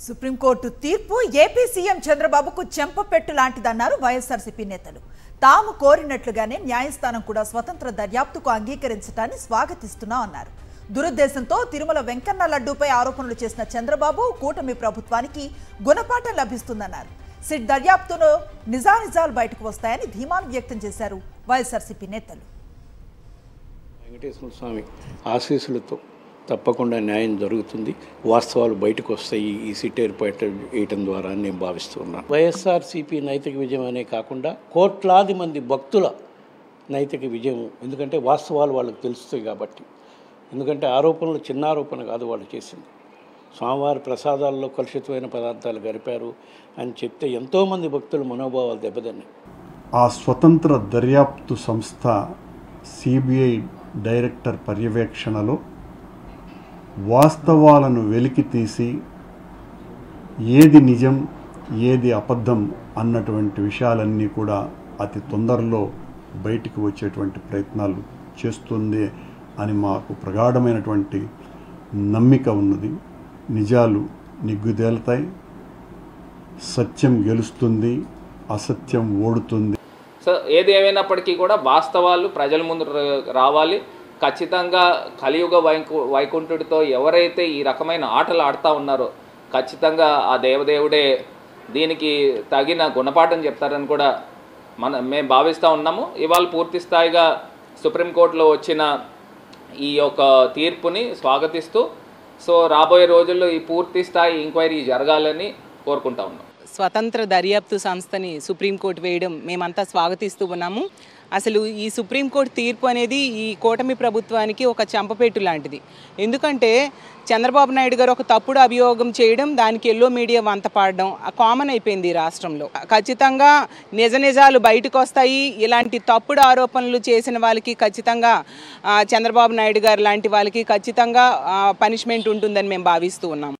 Supreme court తీర్పు AP CM చంద్రబాబుకు చెంపపెట్టు లాంటిదన్నారు వైఎస్ఆర్సీపీ నేతలు. తాము కోరినట్లుగానే న్యాయస్థానం కూడా స్వతంత్ర దర్యాప్తుకు అంగీకరించడాన్ని స్వాగతిస్తున్నామన్నారు. దురుద్దేశంతో తిరుమల వెంకన్న లడ్డూపై ఆరోపణలు చేసిన చంద్రబాబు కూటమి ప్రభుత్వానికి గుణపాఠం లభిస్తుందన్నారు. సిట్ దర్యాప్తులో నిజానిజాలు బయటకు వస్తాయని ధీమాను వ్యక్తం చేశారు వైఎస్ఆర్సీపీ నేతలు. వెంకటేశ్వర స్వామి ఆశీస్సులతో తప్పకుండా న్యాయం జరుగుతుంది, వాస్తవాలు బయటకు వస్తాయి ఈ సిట్ ఏర్పాటు వేయటం ద్వారా నేను భావిస్తున్నాను. వైఎస్ఆర్సీపీ నైతిక విజయం అనే కాకుండా కోట్లాది మంది భక్తుల నైతిక విజయం, ఎందుకంటే వాస్తవాలు వాళ్ళకి తెలుస్తాయి కాబట్టి. ఎందుకంటే ఆరోపణలు చిన్న ఆరోపణ కాదు వాళ్ళు చేసింది. స్వామివారి ప్రసాదాల్లో కలుషితమైన పదార్థాలు గడిపారు అని చెప్తే ఎంతోమంది భక్తుల మనోభావాలు దెబ్బతిన్నాయి. ఆ స్వతంత్ర దర్యాప్తు సంస్థ సిబిఐ డైరెక్టర్ పర్యవేక్షణలో వాస్తవాలను వెలికి తీసి ఏది నిజం ఏది అబద్ధం అన్నటువంటి విషయాలన్నీ కూడా అతి తొందరలో బయటికి వచ్చేటువంటి ప్రయత్నాలు చేస్తుంది అని మాకు ప్రగాఢమైనటువంటి నమ్మిక ఉన్నది. నిజాలు నిగ్గుదేలుతాయి, సత్యం గెలుస్తుంది, అసత్యం ఓడుతుంది. సో ఏది ఏమైనప్పటికీ కూడా వాస్తవాలు ప్రజల ముందు రావాలి. ఖచ్చితంగా కలియుగ వైకుంఠుడితో ఎవరైతే ఈ రకమైన ఆటలు ఆడుతూ ఉన్నారో ఖచ్చితంగా ఆ దేవదేవుడే దీనికి తగిన గుణపాఠం చెప్తారని కూడా మేము భావిస్తూ ఉన్నాము. ఇవాళ పూర్తి స్థాయిగా సుప్రీంకోర్టులో వచ్చిన ఈ యొక్క తీర్పుని స్వాగతిస్తూ సో రాబోయే రోజుల్లో ఈ పూర్తి స్థాయి ఎంక్వైరీ జరగాలని కోరుకుంటా ఉన్నాం. స్వతంత్ర దర్యాప్తు సంస్థని సుప్రీంకోర్టు వేయడం మేమంతా స్వాగతిస్తూ ఉన్నాము. అసలు ఈ సుప్రీంకోర్టు తీర్పు అనేది ఈ కూటమి ప్రభుత్వానికి ఒక చెంపపెట్టు లాంటిది. ఎందుకంటే చంద్రబాబు నాయుడు గారు ఒక తప్పుడు అభియోగం చేయడం, దానికి ఎల్లో మీడియా వంత పాడడం కామన్ అయిపోయింది ఈ రాష్ట్రంలో. ఖచ్చితంగా నిజాలు బయటకు వస్తాయి. ఇలాంటి తప్పుడు ఆరోపణలు చేసిన వాళ్ళకి ఖచ్చితంగా చంద్రబాబు నాయుడు గారు లాంటి వాళ్ళకి ఖచ్చితంగా పనిష్మెంట్ ఉంటుందని మేము భావిస్తూ ఉన్నాం.